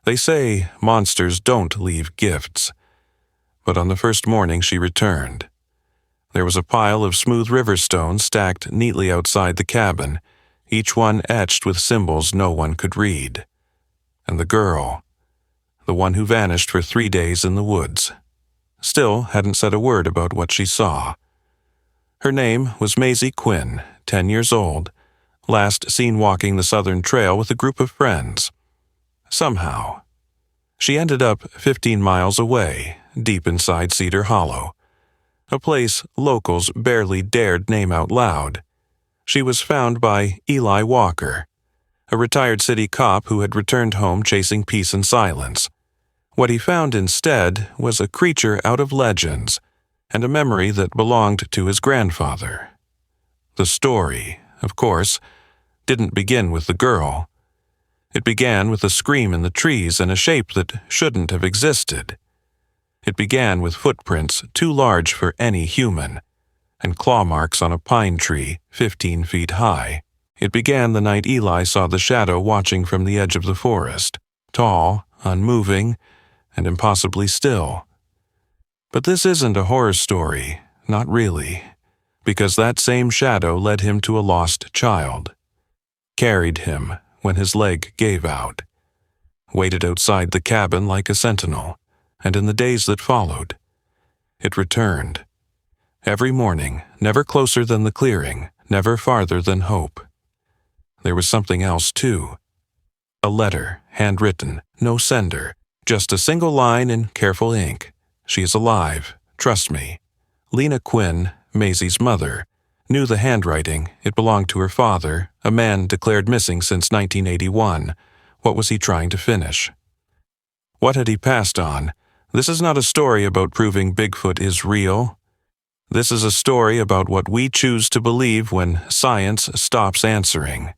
They say monsters don't leave gifts. But on the first morning she returned. There was a pile of smooth river stones stacked neatly outside the cabin, each one etched with symbols no one could read. And the girl, the one who vanished for 3 days in the woods, still hadn't said a word about what she saw. Her name was Maisie Quinn, 10 years old, last seen walking the Southern Trail with a group of friends. Somehow, she ended up 15 miles away, deep inside Cedar Hollow, a place locals barely dared name out loud. She was found by Eli Walker, a retired city cop who had returned home chasing peace and silence. What he found instead was a creature out of legends and a memory that belonged to his grandfather. The story, of course, didn't begin with the girl. It began with a scream in the trees and a shape that shouldn't have existed. It began with footprints too large for any human, and claw marks on a pine tree 15 feet high. It began the night Eli saw the shadow watching from the edge of the forest, tall, unmoving, and impossibly still. But this isn't a horror story, not really, because that same shadow led him to a lost child, carried him when his leg gave out, waited outside the cabin like a sentinel, and in the days that followed, it returned. Every morning, never closer than the clearing, never farther than hope. There was something else, too. A letter, handwritten, no sender, just a single line in careful ink. She is alive, trust me. Lena Quinn, Maisie's mother, knew the handwriting. It belonged to her father, a man declared missing since 1981. What was he trying to finish? What had he passed on? This is not a story about proving Bigfoot is real. This is a story about what we choose to believe when science stops answering.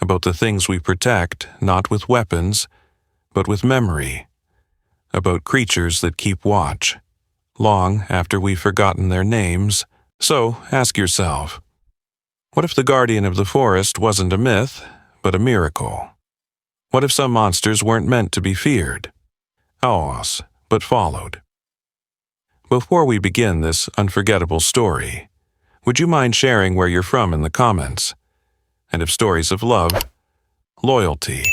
About the things we protect, not with weapons, but with memory. About creatures that keep watch, long after we've forgotten their names. So ask yourself, what if the guardian of the forest wasn't a myth, but a miracle? What if some monsters weren't meant to be feared? Aos, but followed. Before we begin this unforgettable story, would you mind sharing where you're from in the comments? And if stories of love, loyalty,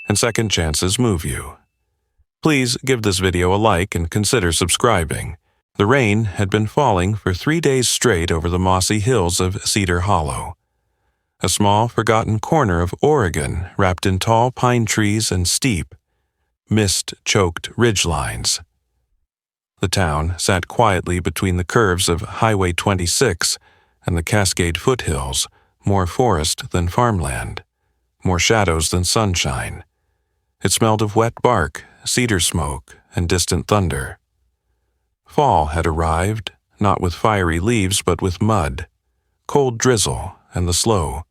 and second chances move you, please give this video a like and consider subscribing. The rain had been falling for 3 days straight over the mossy hills of Cedar Hollow, a small, forgotten corner of Oregon wrapped in tall pine trees and steep, mist-choked ridgelines. The town sat quietly between the curves of Highway 26 and the Cascade foothills, more forest than farmland, more shadows than sunshine. It smelled of wet bark, cedar smoke, and distant thunder. Fall had arrived, not with fiery leaves but with mud, cold drizzle, and the slow,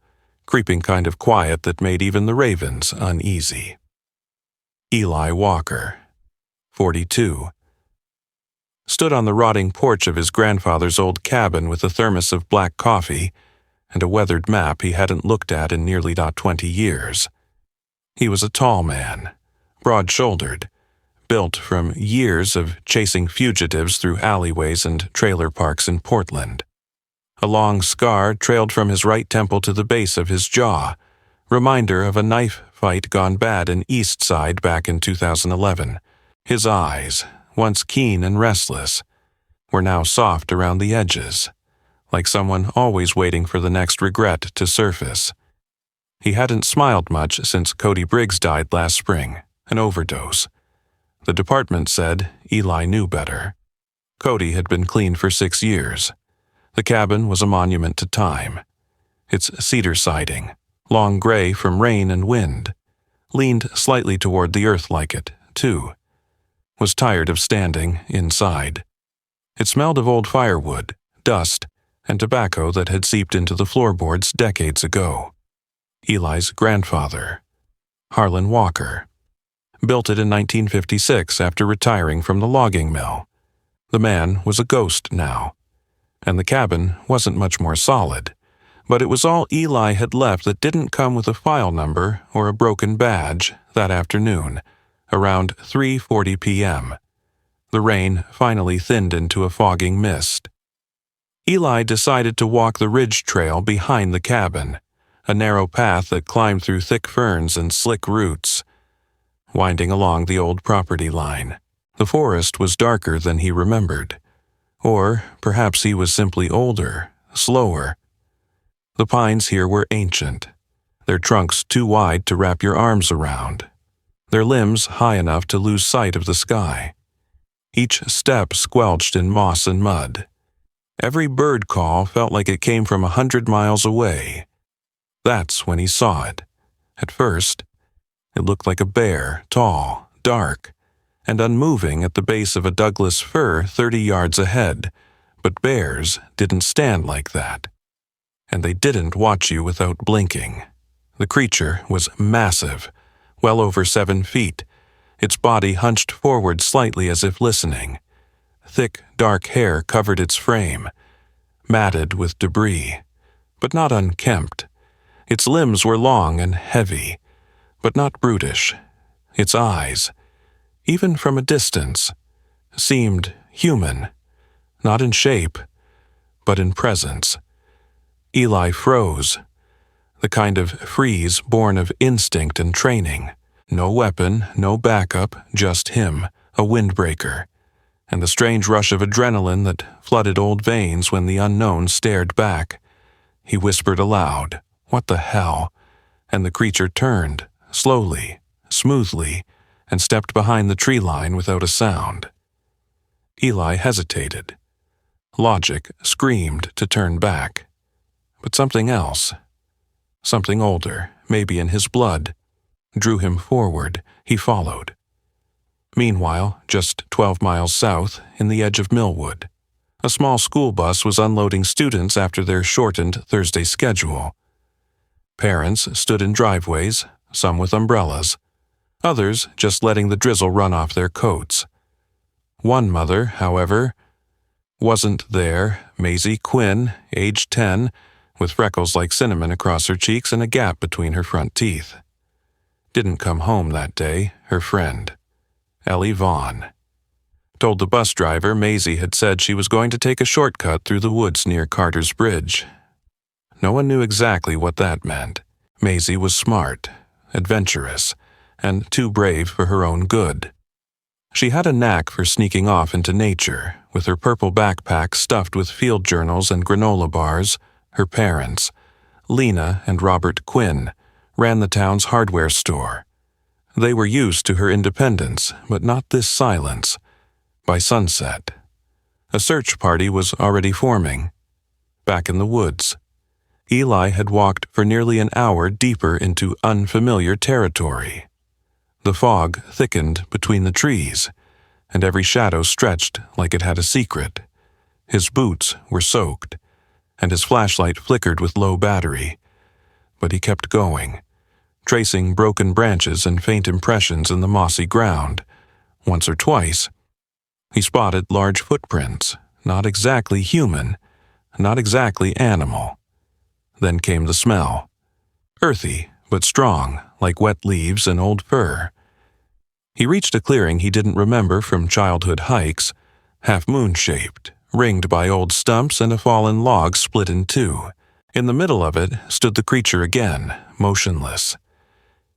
creeping kind of quiet that made even the ravens uneasy. Eli Walker, 42, stood on the rotting porch of his grandfather's old cabin with a thermos of black coffee and a weathered map he hadn't looked at in nearly 20 years. He was a tall man, broad-shouldered, built from years of chasing fugitives through alleyways and trailer parks in Portland. A long scar trailed from his right temple to the base of his jaw, reminder of a knife fight gone bad in East Side back in 2011. His eyes, once keen and restless, were now soft around the edges, like someone always waiting for the next regret to surface. He hadn't smiled much since Cody Briggs died last spring, an overdose. The department said Eli knew better. Cody had been clean for 6 years. The cabin was a monument to time. Its cedar siding, long gray from rain and wind, leaned slightly toward the earth like it, too. Was tired of standing inside. It smelled of old firewood, dust, and tobacco that had seeped into the floorboards decades ago. Eli's grandfather, Harlan Walker, built it in 1956 after retiring from the logging mill. The man was a ghost now, and the cabin wasn't much more solid, but it was all Eli had left that didn't come with a file number or a broken badge that afternoon. around 3:40 p.m. The rain finally thinned into a fogging mist. Eli decided to walk the ridge trail behind the cabin, a narrow path that climbed through thick ferns and slick roots, winding along the old property line. The forest was darker than he remembered. Or perhaps he was simply older, slower. The pines here were ancient, their trunks too wide to wrap your arms around, their limbs high enough to lose sight of the sky. Each step squelched in moss and mud. Every bird call felt like it came from 100 miles away. That's when he saw it. At first, it looked like a bear, tall, dark, and unmoving at the base of a Douglas fir 30 yards ahead. But bears didn't stand like that. And they didn't watch you without blinking. The creature was massive, well over 7 feet, its body hunched forward slightly as if listening. Thick, dark hair covered its frame, matted with debris, but not unkempt. Its limbs were long and heavy, but not brutish. Its eyes, even from a distance, seemed human, not in shape, but in presence. Eli froze, the kind of freeze born of instinct and training. No weapon, no backup, just him, a windbreaker, and the strange rush of adrenaline that flooded old veins when the unknown stared back. He whispered aloud, "What the hell?" And the creature turned, slowly, smoothly, and stepped behind the tree line without a sound. Eli hesitated. Logic screamed to turn back. But something else, something older, maybe in his blood, drew him forward. He followed. Meanwhile, just 12 miles south, in the edge of Millwood, a small school bus was unloading students after their shortened Thursday schedule. Parents stood in driveways, some with umbrellas, others just letting the drizzle run off their coats. One mother, however, wasn't there, Maisie Quinn, age 10, with freckles like cinnamon across her cheeks and a gap between her front teeth. Didn't come home that day, her friend, Ellie Vaughn. Told the bus driver Maisie had said she was going to take a shortcut through the woods near Carter's Bridge. No one knew exactly what that meant. Maisie was smart, adventurous, and too brave for her own good. She had a knack for sneaking off into nature, with her purple backpack stuffed with field journals and granola bars. Her parents, Lena and Robert Quinn, ran the town's hardware store. They were used to her independence, but not this silence. By sunset, a search party was already forming. Back in the woods, Eli had walked for nearly an hour deeper into unfamiliar territory. The fog thickened between the trees, and every shadow stretched like it had a secret. His boots were soaked, and his flashlight flickered with low battery. But he kept going, tracing broken branches and faint impressions in the mossy ground. Once or twice, he spotted large footprints, not exactly human, not exactly animal. Then came the smell, earthy but strong, like wet leaves and old fur. He reached a clearing he didn't remember from childhood hikes, half moon-shaped, ringed by old stumps and a fallen log split in two. In the middle of it stood the creature again, motionless.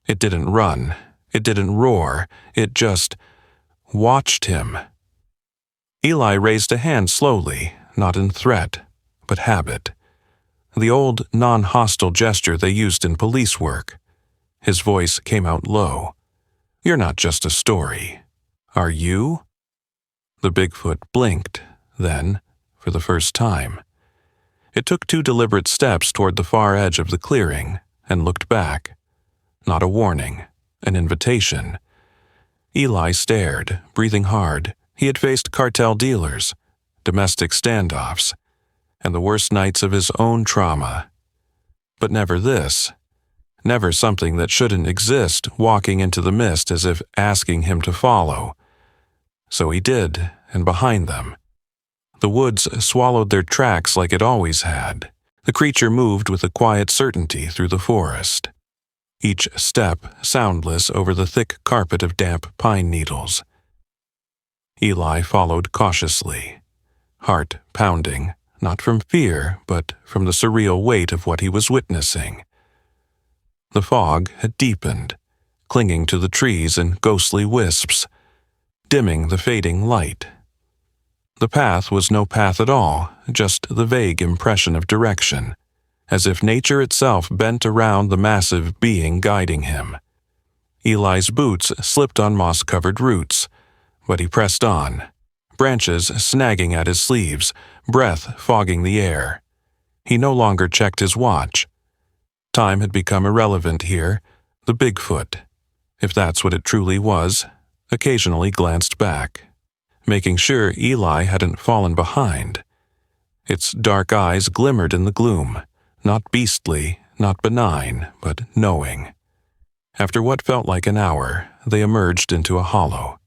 It didn't run, it didn't roar, it just watched him. Eli raised a hand slowly, not in threat, but habit. The old, non-hostile gesture they used in police work. His voice came out low. "You're not just a story. Are you?" The Bigfoot blinked, then, for the first time. It took 2 deliberate steps toward the far edge of the clearing and looked back. Not a warning, an invitation. Eli stared, breathing hard. He had faced cartel dealers, domestic standoffs, and the worst nights of his own trauma. But never this. Never something that shouldn't exist walking into the mist as if asking him to follow. So he did, and behind them, the woods swallowed their tracks like it always had. The creature moved with a quiet certainty through the forest. each step soundless over the thick carpet of damp pine needles. Eli followed cautiously, heart pounding, not from fear, but from the surreal weight of what he was witnessing. The fog had deepened, clinging to the trees in ghostly wisps, dimming the fading light. The path was no path at all, just the vague impression of direction, as if nature itself bent around the massive being guiding him. Eli's boots slipped on moss-covered roots, but he pressed on, branches snagging at his sleeves, breath fogging the air. He no longer checked his watch. Time had become irrelevant here. The Bigfoot, if that's what it truly was, occasionally glanced back, making sure Eli hadn't fallen behind. Its dark eyes glimmered in the gloom, not beastly, not benign, but knowing. After what felt like an hour, they emerged into a hollow.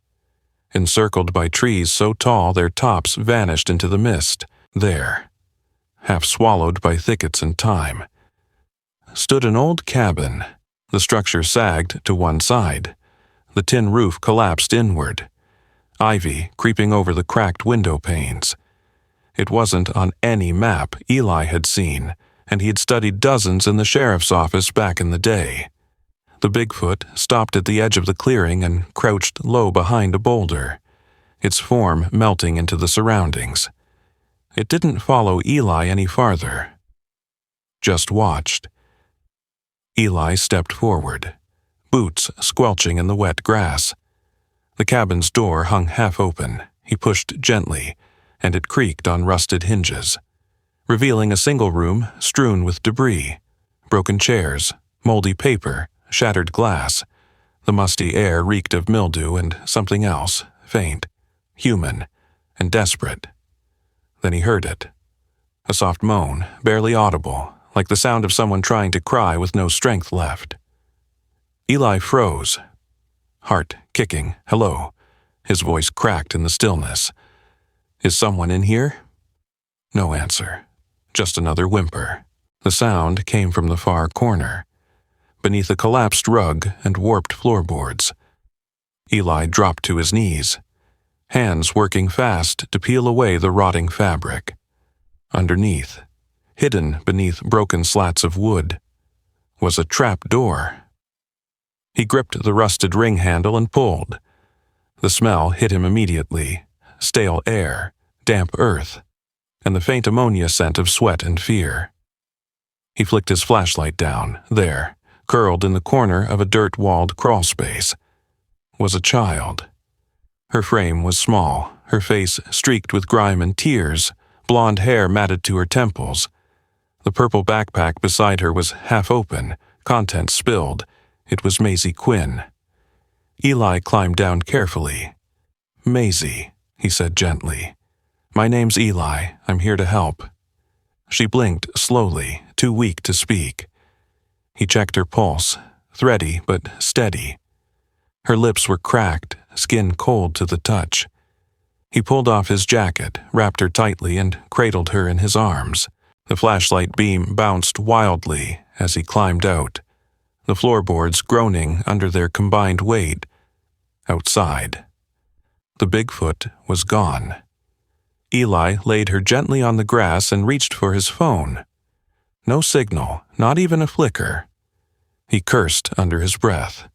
Encircled by trees so tall their tops vanished into the mist, there, half swallowed by thickets and thyme, stood an old cabin. The structure sagged to one side. The tin roof collapsed inward, ivy creeping over the cracked window panes. It wasn't on any map Eli had seen, and he had studied dozens in the sheriff's office back in the day. The Bigfoot stopped at the edge of the clearing and crouched low behind a boulder, its form melting into the surroundings. It didn't follow Eli any farther, just watched. Eli stepped forward, boots squelching in the wet grass. The cabin's door hung half open. He pushed gently, and it creaked on rusted hinges, revealing a single room strewn with debris, broken chairs, moldy paper, shattered glass. The musty air reeked of mildew and something else, faint, human, and desperate. Then he heard it. A soft moan, barely audible, like the sound of someone trying to cry with no strength left. Eli froze, heart kicking. "Hello." His voice cracked in the stillness. "Is someone in here?" No answer, just another whimper. The sound came from the far corner, beneath a collapsed rug and warped floorboards. Eli dropped to his knees, hands working fast to peel away the rotting fabric. Underneath, hidden beneath broken slats of wood, was a trap door. He gripped the rusted ring handle and pulled. The smell hit him immediately, stale air, damp earth, and the faint ammonia scent of sweat and fear. He flicked his flashlight down. There, curled in the corner of a dirt-walled crawlspace, was a child. Her frame was small, her face streaked with grime and tears, blonde hair matted to her temples. The purple backpack beside her was half open, contents spilled. It was Maisie Quinn. Eli climbed down carefully. "Maisie," he said gently. "My name's Eli. I'm here to help." She blinked slowly, too weak to speak. He checked her pulse, thready but steady. Her lips were cracked, skin cold to the touch. He pulled off his jacket, wrapped her tightly, and cradled her in his arms. The flashlight beam bounced wildly as he climbed out, the floorboards groaning under their combined weight. Outside, the Bigfoot was gone. Eli laid her gently on the grass and reached for his phone. No signal, not even a flicker. He cursed under his breath,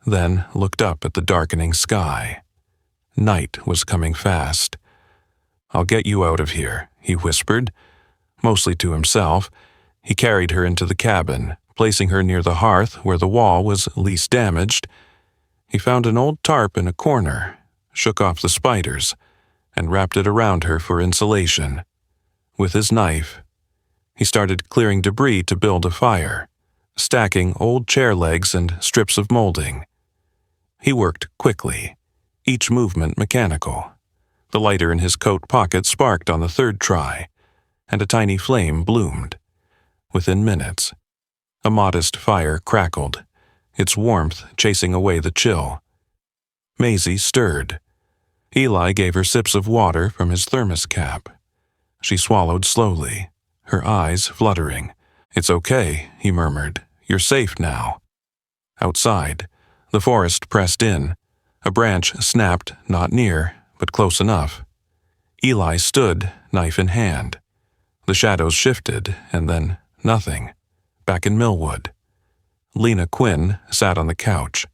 then looked up at the darkening sky. Night was coming fast. "I'll get you out of here," he whispered, mostly to himself. He carried her into the cabin, placing her near the hearth where the wall was least damaged. He found an old tarp in a corner, shook off the spiders, and wrapped it around her for insulation. With his knife, he started clearing debris to build a fire, stacking old chair legs and strips of molding. He worked quickly, each movement mechanical. The lighter in his coat pocket sparked on the third try, and a tiny flame bloomed. Within minutes, a modest fire crackled, its warmth chasing away the chill. Maisie stirred. Eli gave her sips of water from his thermos cap. She swallowed slowly, her eyes fluttering. "It's okay," he murmured. "You're safe now." Outside, the forest pressed in. A branch snapped, not near, but close enough. Eli stood, knife in hand. The shadows shifted, and then nothing. Back in Millwood. Lena Quinn sat on the couch,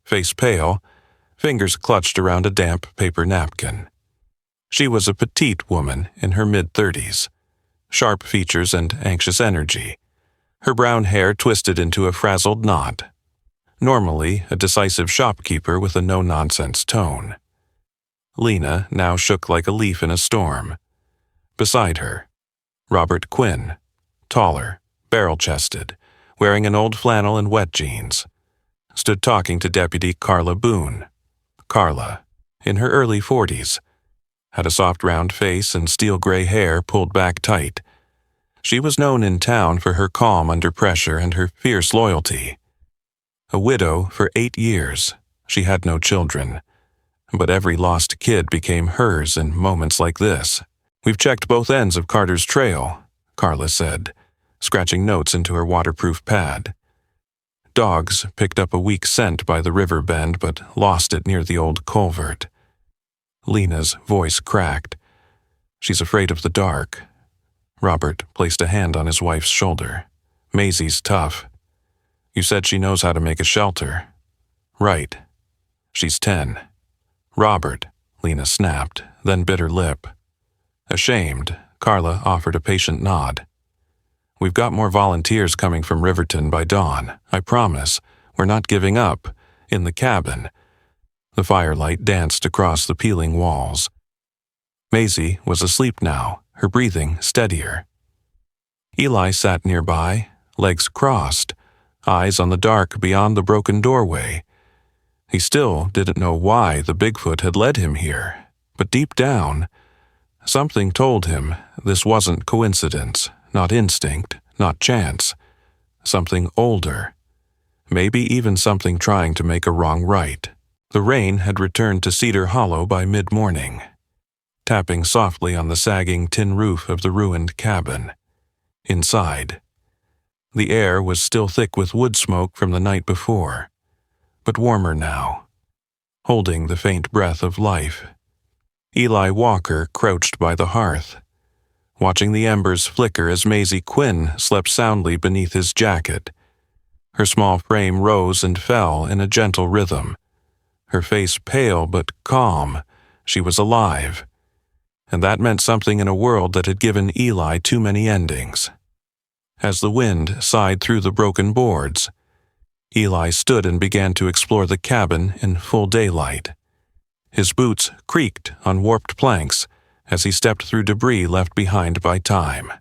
face pale, fingers clutched around a damp paper napkin. She was a petite woman in her mid-30s, sharp features and anxious energy, her brown hair twisted into a frazzled knot. Normally a decisive shopkeeper with a no-nonsense tone. Lena now shook like a leaf in a storm. Beside her, Robert Quinn, taller, barrel-chested, wearing an old flannel and wet jeans, stood talking to Deputy Carla Boone. Carla, in her early 40s, had a soft round face and steel-gray hair pulled back tight. She was known in town for her calm under pressure and her fierce loyalty. A widow for 8 years, she had no children, but every lost kid became hers in moments like this. "We've checked both ends of Carter's trail," Carla said, scratching notes into her waterproof pad. Dogs picked up a weak scent by the river bend but lost it near the old culvert. Lena's voice cracked. "She's afraid of the dark." Robert placed a hand on his wife's shoulder. "Maisie's tough. You said she knows how to make a shelter." "Right. She's 10. "Robert," Lena snapped, then bit her lip. Ashamed, Carla offered a patient nod. "We've got more volunteers coming from Riverton by dawn. I promise. We're not giving up. In the cabin." The firelight danced across the peeling walls. Maisie was asleep now, her breathing steadier. Eli sat nearby, legs crossed, eyes on the dark beyond the broken doorway. He still didn't know why the Bigfoot had led him here, but deep down, something told him this wasn't coincidence, not instinct, not chance. Something older. Maybe even something trying to make a wrong right. The rain had returned to Cedar Hollow by mid-morning, tapping softly on the sagging tin roof of the ruined cabin. Inside, the air was still thick with wood smoke from the night before, but warmer now, holding the faint breath of life. Eli Walker crouched by the hearth, watching the embers flicker as Maisie Quinn slept soundly beneath his jacket. Her small frame rose and fell in a gentle rhythm. Her face pale but calm. She was alive. And that meant something in a world that had given Eli too many endings. As the wind sighed through the broken boards, Eli stood and began to explore the cabin in full daylight. His boots creaked on warped planks as he stepped through debris left behind by time.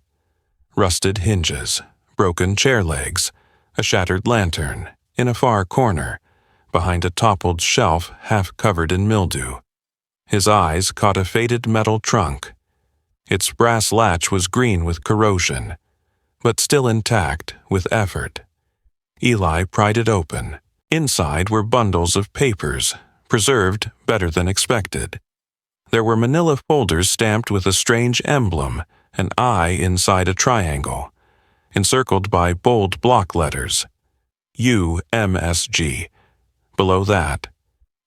Rusted hinges, broken chair legs, a shattered lantern, in a far corner, behind a toppled shelf half covered in mildew. His eyes caught a faded metal trunk. Its brass latch was green with corrosion, but still intact with effort. Eli pried it open. Inside were bundles of papers, preserved better than expected. There were manila folders stamped with a strange emblem, an eye inside a triangle, encircled by bold block letters. UMSG. Below that,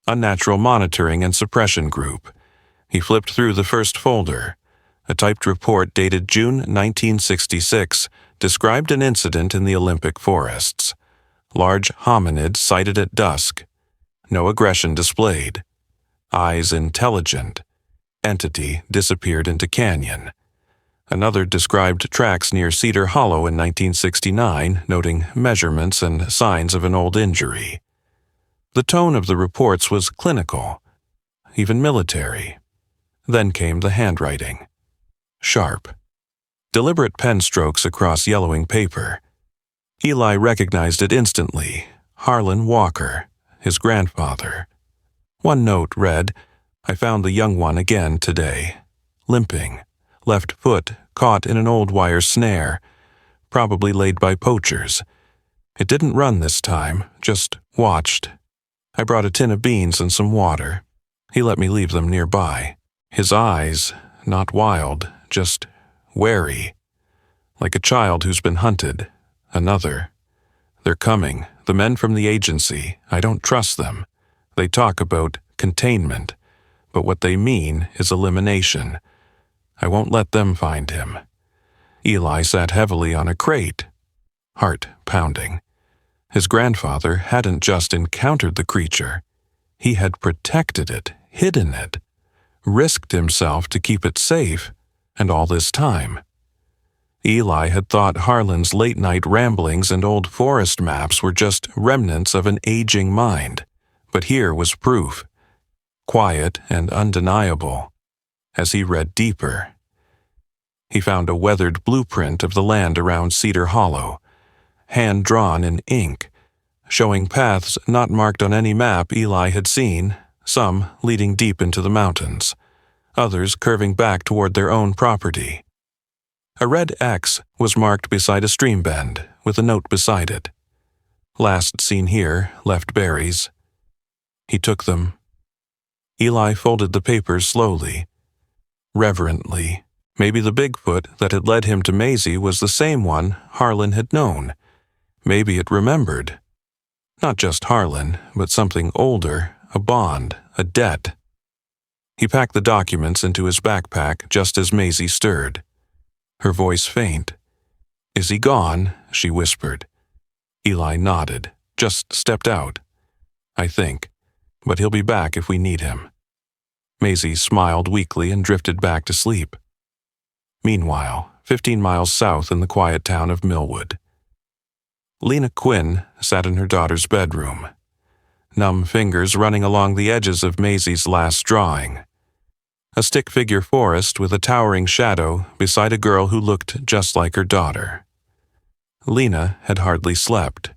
Unnatural Monitoring and Suppression Group. He flipped through the first folder. A typed report dated June 1966 described an incident in the Olympic forests. Large hominid sighted at dusk. No aggression displayed. Eyes intelligent. Entity disappeared into canyon. Another described tracks near Cedar Hollow in 1969, noting measurements and signs of an old injury. The tone of the reports was clinical, even military. Then came the handwriting. Sharp. Deliberate pen strokes across yellowing paper. Eli recognized it instantly. Harlan Walker, his grandfather. One note read, "I found the young one again today. Limping. Left foot caught in an old wire snare, probably laid by poachers. It didn't run this time, just watched. I brought a tin of beans and some water. He let me leave them nearby." His eyes, not wild, just wary. Like a child who's been hunted. Another. "They're coming. The men from the agency. I don't trust them. They talk about containment, but what they mean is elimination. I won't let them find him." Eli sat heavily on a crate, heart pounding. His grandfather hadn't just encountered the creature. He had protected it, hidden it, risked himself to keep it safe, and all this time. Eli had thought Harlan's late-night ramblings and old forest maps were just remnants of an aging mind, but here was proof, quiet and undeniable. As he read deeper, he found a weathered blueprint of the land around Cedar Hollow, hand-drawn in ink, showing paths not marked on any map Eli had seen, some leading deep into the mountains, others curving back toward their own property. A red X was marked beside a stream bend, with a note beside it. "Last seen here, left berries." He took them. Eli folded the papers slowly, reverently. Maybe the Bigfoot that had led him to Maisie was the same one Harlan had known. Maybe it remembered. Not just Harlan, but something older, a bond, a debt. He packed the documents into his backpack just as Maisie stirred. Her voice faint. "Is he gone?" she whispered. Eli nodded, just stepped out. "I think, but he'll be back if we need him." Maisie smiled weakly and drifted back to sleep. Meanwhile, 15 miles south in the quiet town of Millwood, Lena Quinn sat in her daughter's bedroom, numb fingers running along the edges of Maisie's last drawing. A stick-figure forest with a towering shadow beside a girl who looked just like her daughter. Lena had hardly slept.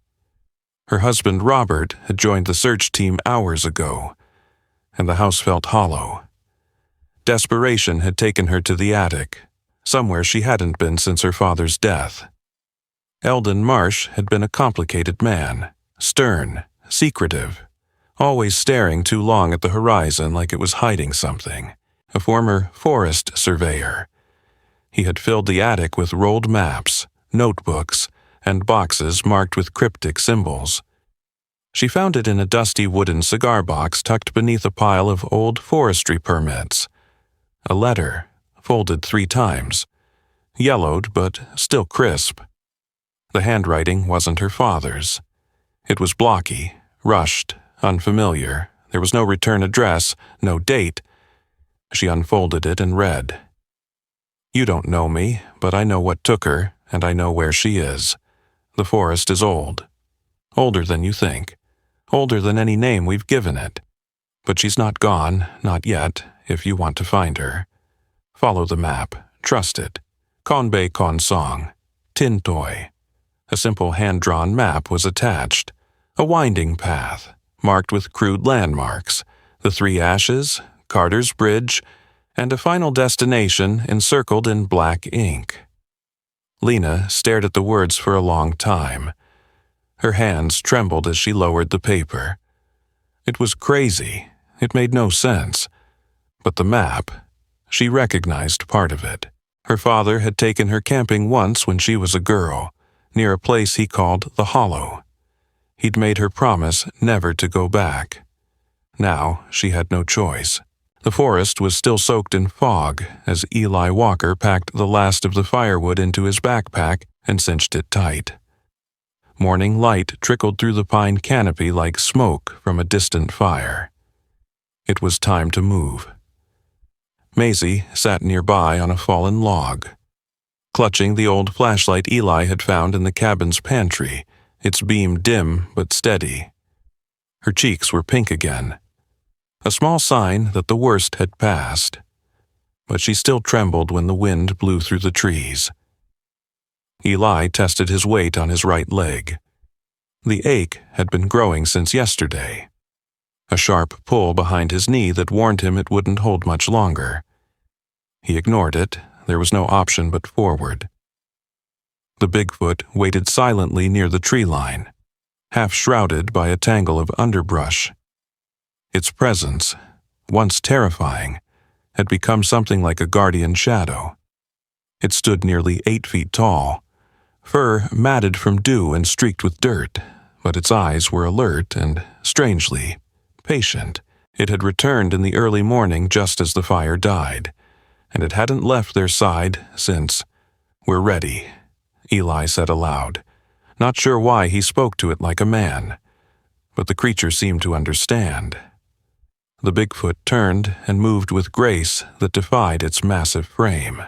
Her husband Robert had joined the search team hours ago, and the house felt hollow. Desperation had taken her to the attic, somewhere she hadn't been since her father's death. Eldon Marsh had been a complicated man, stern, secretive, always staring too long at the horizon like it was hiding something. A former forest surveyor. He had filled the attic with rolled maps, notebooks, and boxes marked with cryptic symbols. She found it in a dusty wooden cigar box tucked beneath a pile of old forestry permits. A letter, folded 3 times, yellowed but still crisp. The handwriting wasn't her father's. It was blocky, rushed, unfamiliar. There was no return address, no date. She unfolded it and read, "You don't know me, but I know what took her, and I know where she is. The forest is old. Older than you think. Older than any name we've given it. But she's not gone, not yet, if you want to find her. Follow the map. Trust it. Conbay Consong. Tintoy." A simple hand-drawn map was attached. A winding path, marked with crude landmarks. The 3 Ashes, Carter's Bridge, and a final destination encircled in black ink. Lena stared at the words for a long time. Her hands trembled as she lowered the paper. It was crazy. It made no sense. But the map, she recognized part of it. Her father had taken her camping once when she was a girl, near a place he called the Hollow. He'd made her promise never to go back. Now she had no choice. The forest was still soaked in fog as Eli Walker packed the last of the firewood into his backpack and cinched it tight. Morning light trickled through the pine canopy like smoke from a distant fire. It was time to move. Maisie sat nearby on a fallen log, clutching the old flashlight Eli had found in the cabin's pantry, its beam dim but steady. Her cheeks were pink again, a small sign that the worst had passed, but she still trembled when the wind blew through the trees. Eli tested his weight on his right leg. The ache had been growing since yesterday. A sharp pull behind his knee that warned him it wouldn't hold much longer. He ignored it. There was no option but forward. The Bigfoot waited silently near the tree line, half shrouded by a tangle of underbrush. Its presence, once terrifying, had become something like a guardian shadow. It stood nearly 8 feet tall, fur matted from dew and streaked with dirt, but its eyes were alert and, strangely, patient. It had returned in the early morning just as the fire died, and it hadn't left their side since. "We're ready," Eli said aloud, not sure why he spoke to it like a man, but the creature seemed to understand. The Bigfoot turned and moved with grace that defied its massive frame,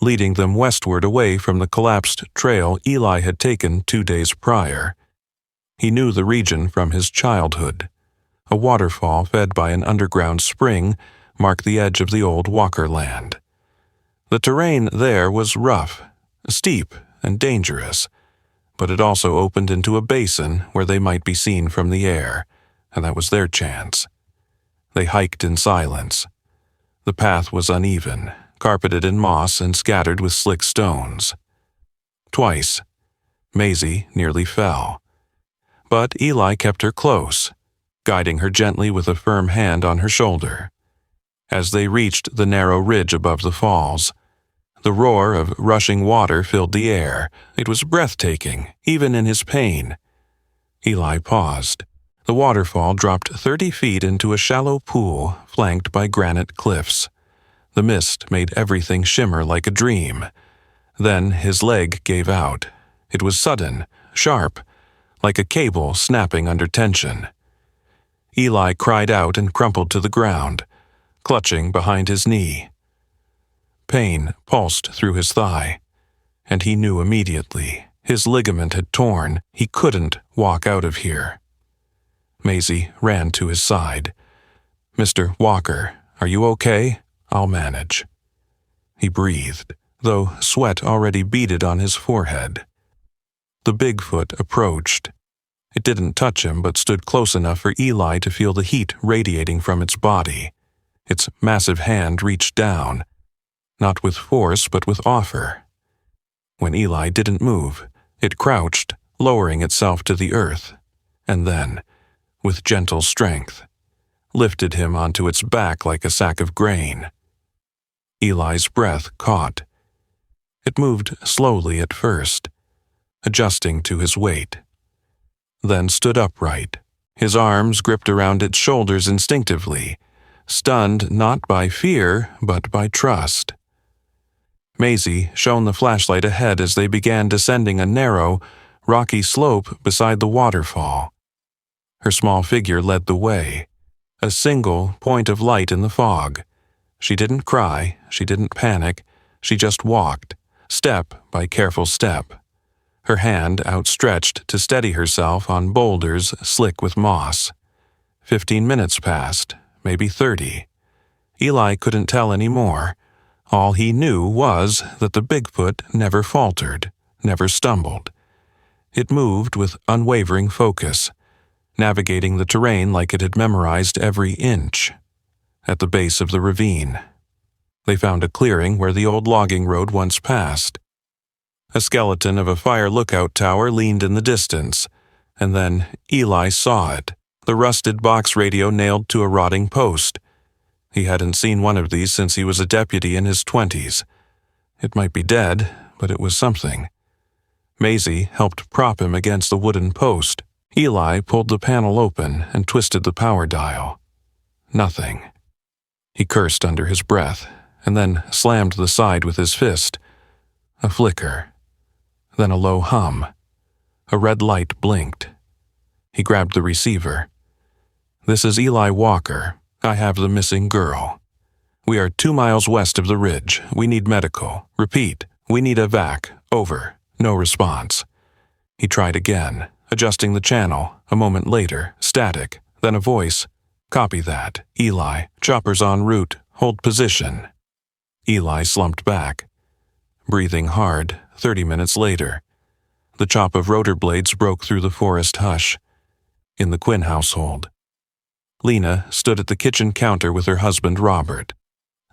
leading them westward away from the collapsed trail Eli had taken 2 days prior. He knew the region from his childhood. A waterfall fed by an underground spring marked the edge of the old Walker land. The terrain there was rough, steep, and dangerous, but it also opened into a basin where they might be seen from the air, and that was their chance. They hiked in silence. The path was uneven, carpeted in moss and scattered with slick stones. Twice, Maisie nearly fell. But Eli kept her close, guiding her gently with a firm hand on her shoulder. As they reached the narrow ridge above the falls, the roar of rushing water filled the air. It was breathtaking, even in his pain. Eli paused. The waterfall dropped 30 feet into a shallow pool flanked by granite cliffs. The mist made everything shimmer like a dream. Then his leg gave out. It was sudden, sharp, like a cable snapping under tension. Eli cried out and crumpled to the ground, clutching behind his knee. Pain pulsed through his thigh, and he knew immediately. His ligament had torn. He couldn't walk out of here. Maisie ran to his side. "Mr. Walker, are you okay? I'll manage." He breathed, though sweat already beaded on his forehead. The Bigfoot approached. It didn't touch him but stood close enough for Eli to feel the heat radiating from its body. Its massive hand reached down, not with force but with offer. When Eli didn't move, it crouched, lowering itself to the earth, and then, with gentle strength, lifted him onto its back like a sack of grain. Eli's breath caught. It moved slowly at first, adjusting to his weight, then stood upright, his arms gripped around its shoulders instinctively, stunned not by fear but by trust. Maisie shone the flashlight ahead as they began descending a narrow, rocky slope beside the waterfall. Her small figure led the way, a single point of light in the fog. She didn't cry, she didn't panic, she just walked, step by careful step, her hand outstretched to steady herself on boulders slick with moss. 15 minutes passed, maybe 30. Eli couldn't tell any more. All he knew was that the Bigfoot never faltered, never stumbled. It moved with unwavering focus, navigating the terrain like it had memorized every inch. At the base of the ravine, they found a clearing where the old logging road once passed. A skeleton of a fire lookout tower leaned in the distance, and then Eli saw it, the rusted box radio nailed to a rotting post. He hadn't seen one of these since he was a deputy in his 20s. It might be dead, but it was something. Maisie helped prop him against the wooden post. Eli pulled the panel open and twisted the power dial. Nothing. He cursed under his breath, and then slammed the side with his fist. A flicker. Then a low hum. A red light blinked. He grabbed the receiver. "This is Eli Walker. I have the missing girl. We are 2 miles west of the ridge. We need medical. Repeat, we need a vac. Over. No response." He tried again, adjusting the channel. A moment later, static, then a voice. "Copy that. Eli, chopper's en route. Hold position." Eli slumped back, breathing hard. 30 minutes later, the chop of rotor blades broke through the forest hush. In the Quinn household, Lena stood at the kitchen counter with her husband Robert,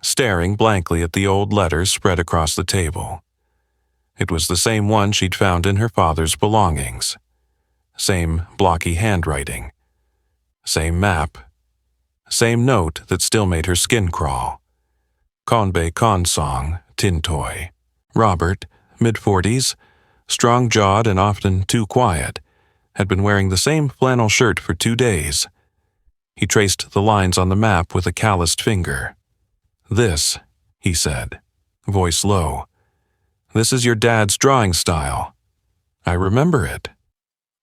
staring blankly at the old letter spread across the table. It was the same one she'd found in her father's belongings. Same blocky handwriting. Same map. Same note that still made her skin crawl. Conbe Con Song, Tin Toy. Robert, mid-40s, strong-jawed and often too quiet, had been wearing the same flannel shirt for 2 days. He traced the lines on the map with a calloused finger. "This," he said, voice low. "This is your dad's drawing style. I remember it.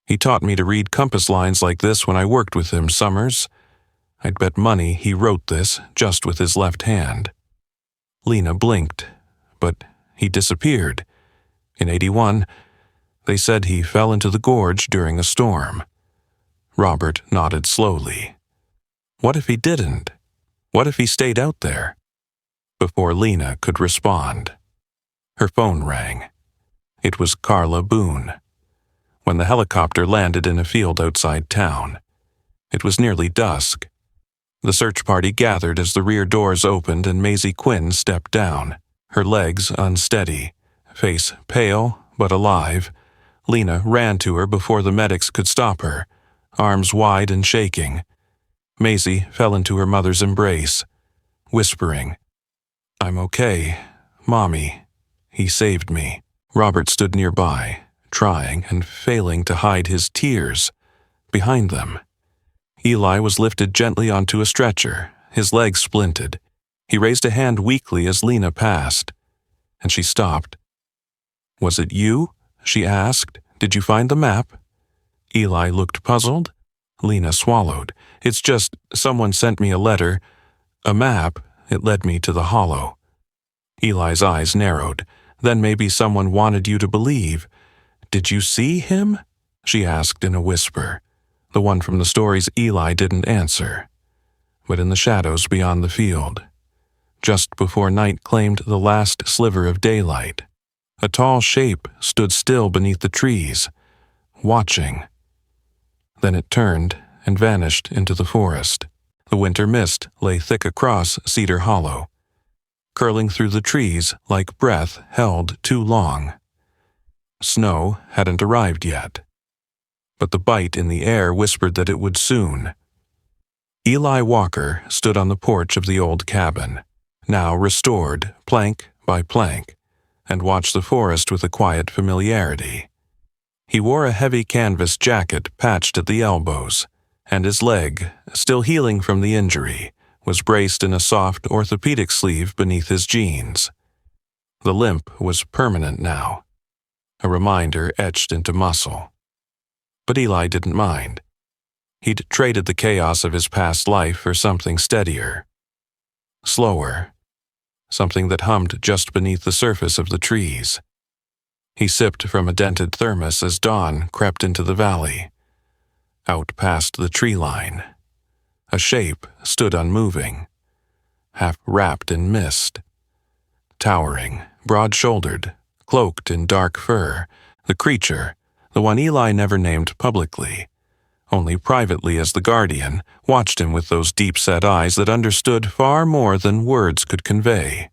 He taught me to read compass lines like this when I worked with him summers. I'd bet money he wrote this just with his left hand." Lena blinked, but he disappeared. In '81, they said he fell into the gorge during a storm. Robert nodded slowly. What if he didn't? What if he stayed out there? Before Lena could respond, her phone rang. It was Carla Boone. When the helicopter landed in a field outside town, it was nearly dusk. The search party gathered as the rear doors opened and Maisie Quinn stepped down, her legs unsteady, face pale but alive. Lena ran to her before the medics could stop her, arms wide and shaking. Maisie fell into her mother's embrace, whispering, "I'm okay, Mommy. He saved me." Robert stood nearby, trying and failing to hide his tears. Behind them, Eli was lifted gently onto a stretcher, his legs splinted. He raised a hand weakly as Lena passed, and she stopped. "Was it you?" she asked. "Did you find the map?" Eli looked puzzled. Lena swallowed. "It's just someone sent me a letter. A map. It led me to the hollow." Eli's eyes narrowed. "Then maybe someone wanted you to believe. Did you see him?" she asked in a whisper, the one from the stories Eli didn't answer. But in the shadows beyond the field, just before night claimed the last sliver of daylight, a tall shape stood still beneath the trees, watching. Then it turned and vanished into the forest. The winter mist lay thick across Cedar Hollow, curling through the trees like breath held too long. Snow hadn't arrived yet, but the bite in the air whispered that it would soon. Eli Walker stood on the porch of the old cabin, now restored plank by plank, and watched the forest with a quiet familiarity. He wore a heavy canvas jacket patched at the elbows, and his leg, still healing from the injury, was braced in a soft orthopedic sleeve beneath his jeans. The limp was permanent now, a reminder etched into muscle. But Eli didn't mind. He'd traded the chaos of his past life for something steadier, slower, something that hummed just beneath the surface of the trees. He sipped from a dented thermos as dawn crept into the valley. Out past the tree line, a shape stood unmoving, half wrapped in mist. Towering, broad-shouldered, cloaked in dark fur, the creature, the one Eli never named publicly, only privately as the guardian, watched him with those deep-set eyes that understood far more than words could convey.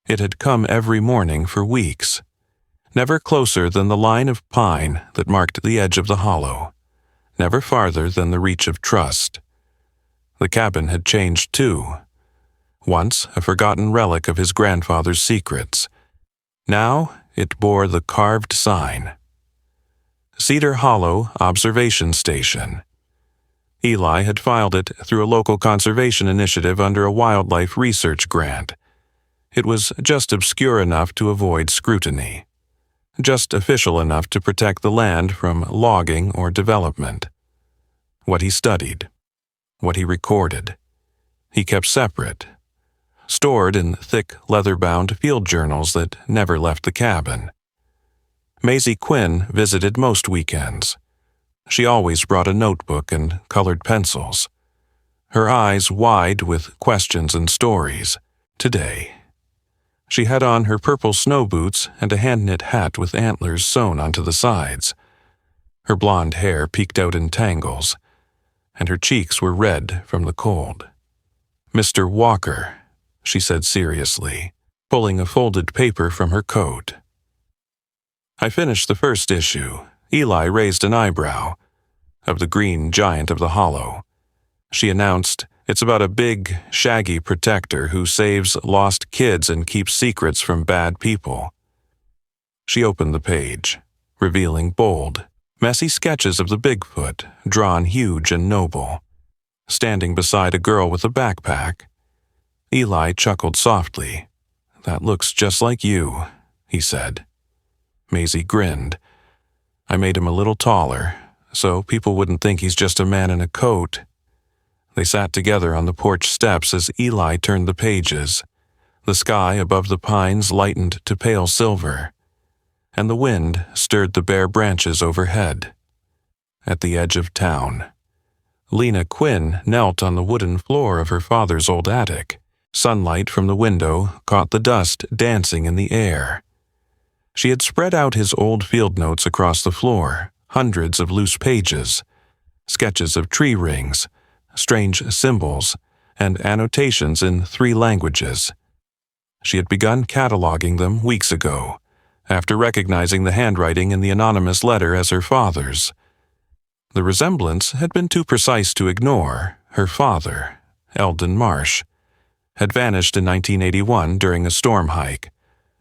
It had come every morning for weeks, never closer than the line of pine that marked the edge of the hollow, never farther than the reach of trust. The cabin had changed too. Once a forgotten relic of his grandfather's secrets. Now it bore the carved sign, Cedar Hollow Observation Station. Eli had filed it through a local conservation initiative under a wildlife research grant. It was just obscure enough to avoid scrutiny, just official enough to protect the land from logging or development. What he studied, what he recorded, he kept separate, stored in thick leather-bound field journals that never left the cabin. Maisie Quinn visited most weekends. She always brought a notebook and colored pencils, her eyes wide with questions and stories. Today, she had on her purple snow boots and a hand-knit hat with antlers sewn onto the sides. Her blonde hair peeked out in tangles, and her cheeks were red from the cold. "Mr. Walker," she said seriously, pulling a folded paper from her coat. "I finished the first issue." Eli raised an eyebrow. "Of the Green Giant of the Hollow." She announced, "It's about a big, shaggy protector who saves lost kids and keeps secrets from bad people." She opened the page. revealing bold, messy sketches of the Bigfoot, drawn huge and noble, standing beside a girl with a backpack. Eli chuckled softly. "That looks just like you," he said. Maisie grinned. "I made him a little taller, so people wouldn't think he's just a man in a coat." They sat together on the porch steps as Eli turned the pages. The sky above the pines lightened to pale silver, and the wind stirred the bare branches overhead. At the edge of town, Lena Quinn knelt on the wooden floor of her father's old attic. Sunlight from the window caught the dust dancing in the air. She had spread out his old field notes across the floor, hundreds of loose pages, sketches of tree rings, strange symbols, and annotations in 3 languages. She had begun cataloging them weeks ago, after recognizing the handwriting in the anonymous letter as her father's. The resemblance had been too precise to ignore. Her father, Eldon Marsh, had vanished in 1981 during a storm hike,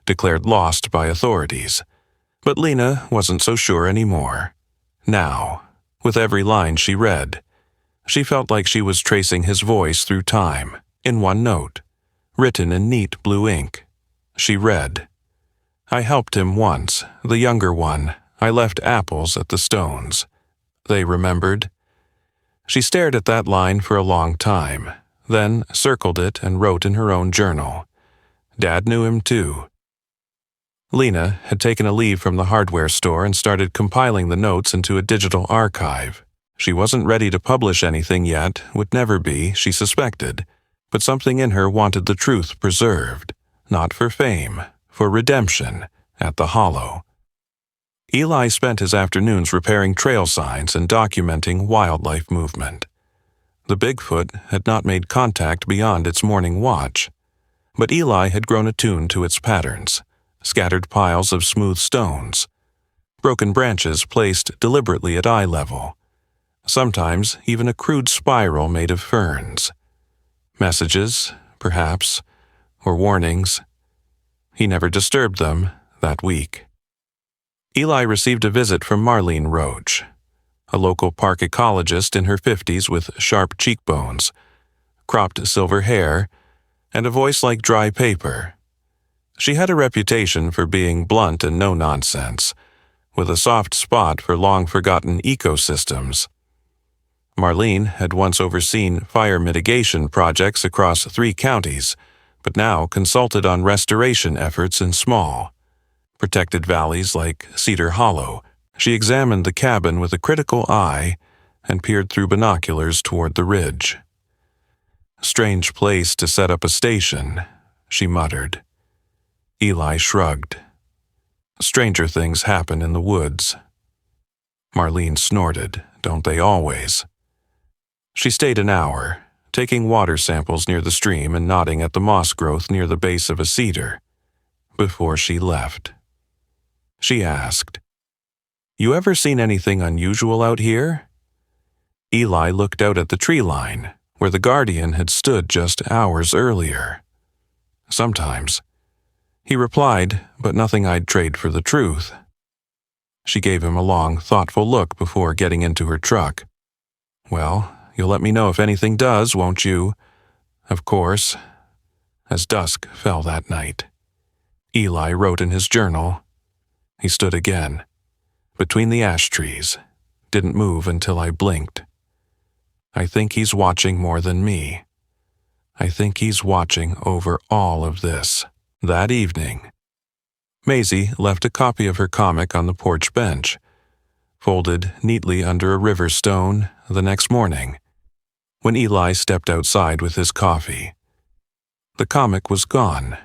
declared lost by authorities. But Lena wasn't so sure anymore. Now, with every line she read, she felt like she was tracing his voice through time, in one note, written in neat blue ink. She read, "I helped him once, the younger one. I left apples at the stones." They remembered. She stared at that line for a long time, then circled it and wrote in her own journal. Dad knew him too. Lena had taken a leave from the hardware store and started compiling the notes into a digital archive. She wasn't ready to publish anything yet, would never be, she suspected, but something in her wanted the truth preserved, not for fame, for redemption, at the Hollow. Eli spent his afternoons repairing trail signs and documenting wildlife movement. The Bigfoot had not made contact beyond its morning watch, but Eli had grown attuned to its patterns, scattered piles of smooth stones, broken branches placed deliberately at eye level, sometimes even a crude spiral made of ferns. Messages, perhaps, or warnings. He never disturbed them that week. Eli received a visit from Marlene Roach, a local park ecologist in her 50s with sharp cheekbones, cropped silver hair, and a voice like dry paper. She had a reputation for being blunt and no-nonsense, with a soft spot for long-forgotten ecosystems. Marlene had once overseen fire mitigation projects across 3 counties, but now consulted on restoration efforts in small, protected valleys like Cedar Hollow. She examined the cabin with a critical eye and peered through binoculars toward the ridge. "Strange place to set up a station," she muttered. Eli shrugged. "Stranger things happen in the woods." Marlene snorted. "Don't they always?" She stayed an hour, taking water samples near the stream and nodding at the moss growth near the base of a cedar. Before she left, she asked, "You ever seen anything unusual out here?" Eli looked out at the tree line, where the guardian had stood just hours earlier. "Sometimes," he replied, "but nothing I'd trade for the truth." She gave him a long, thoughtful look before getting into her truck. "Well, you'll let me know if anything does, won't you?" "Of course." As dusk fell that night, Eli wrote in his journal. He stood again, between the ash trees, didn't move until I blinked. "I think he's watching more than me. I think he's watching over all of this." That evening, Maisie left a copy of her comic on the porch bench, folded neatly under a river stone. The next morning, when Eli stepped outside with his coffee, the comic was gone.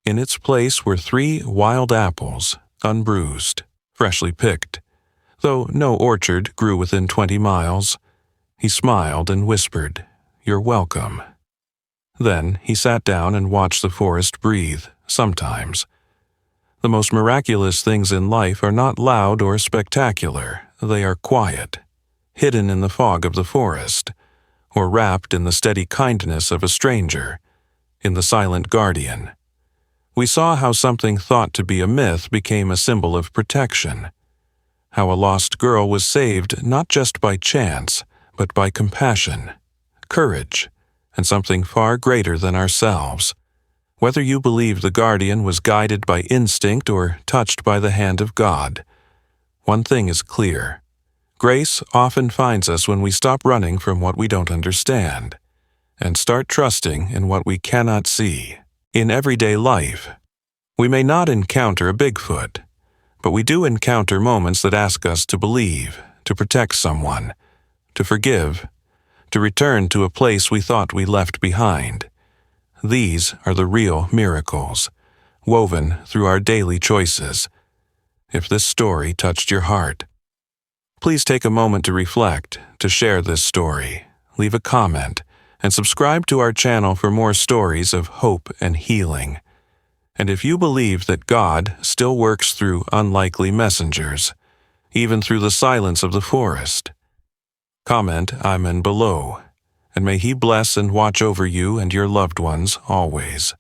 In its place were 3 wild apples, unbruised, freshly picked, though no orchard grew within 20 miles. He smiled and whispered, "You're welcome." Then he sat down and watched the forest breathe, sometimes. The most miraculous things in life are not loud or spectacular. They are quiet, hidden in the fog of the forest, or wrapped in the steady kindness of a stranger, in the silent guardian. We saw how something thought to be a myth became a symbol of protection, how a lost girl was saved not just by chance, but by compassion, courage, and something far greater than ourselves. Whether you believe the guardian was guided by instinct or touched by the hand of God, one thing is clear. Grace often finds us when we stop running from what we don't understand and start trusting in what we cannot see. In everyday life, we may not encounter a Bigfoot, but we do encounter moments that ask us to believe, to protect someone, to forgive, to return to a place we thought we left behind. These are the real miracles, woven through our daily choices. If this story touched your heart, please take a moment to reflect, to share this story, leave a comment, and subscribe to our channel for more stories of hope and healing. And if you believe that God still works through unlikely messengers, even through the silence of the forest, comment "Amen" below, and may He bless and watch over you and your loved ones always.